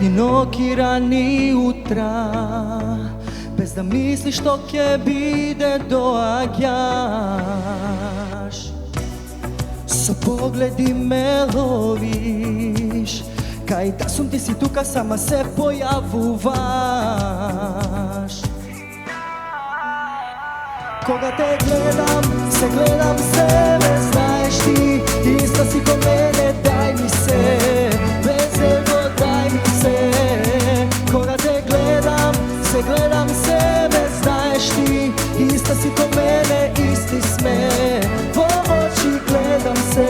Ni noki rani utra, bez da misliš što ke bide doagaš. Sa pogledi me loviš, kaj da sum ti si tuka sama se pojavuvaš. Koga te gledam, se gledam sebe, znaš ti, ista si ko mene, daj mi se, bez ego daj mi se. Koga te gledam, se gledam sebe, znaš ti, ista si ko mene, isti sme, po oči gledam se.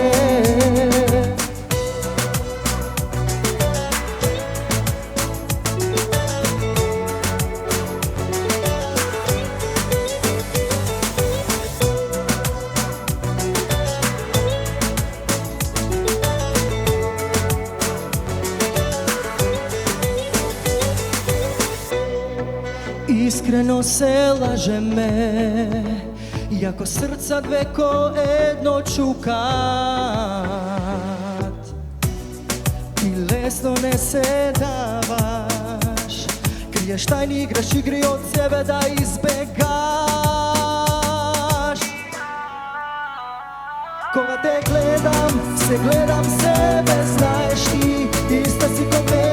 Iskreno se laže me, jako srca dve ko jedno čukat. Ti lesno ne se davaš, kriješ tajni, igraš igri od sebe da izbegaš. Koga te gledam, se gledam sebe, znaš ti, ista si ko mene.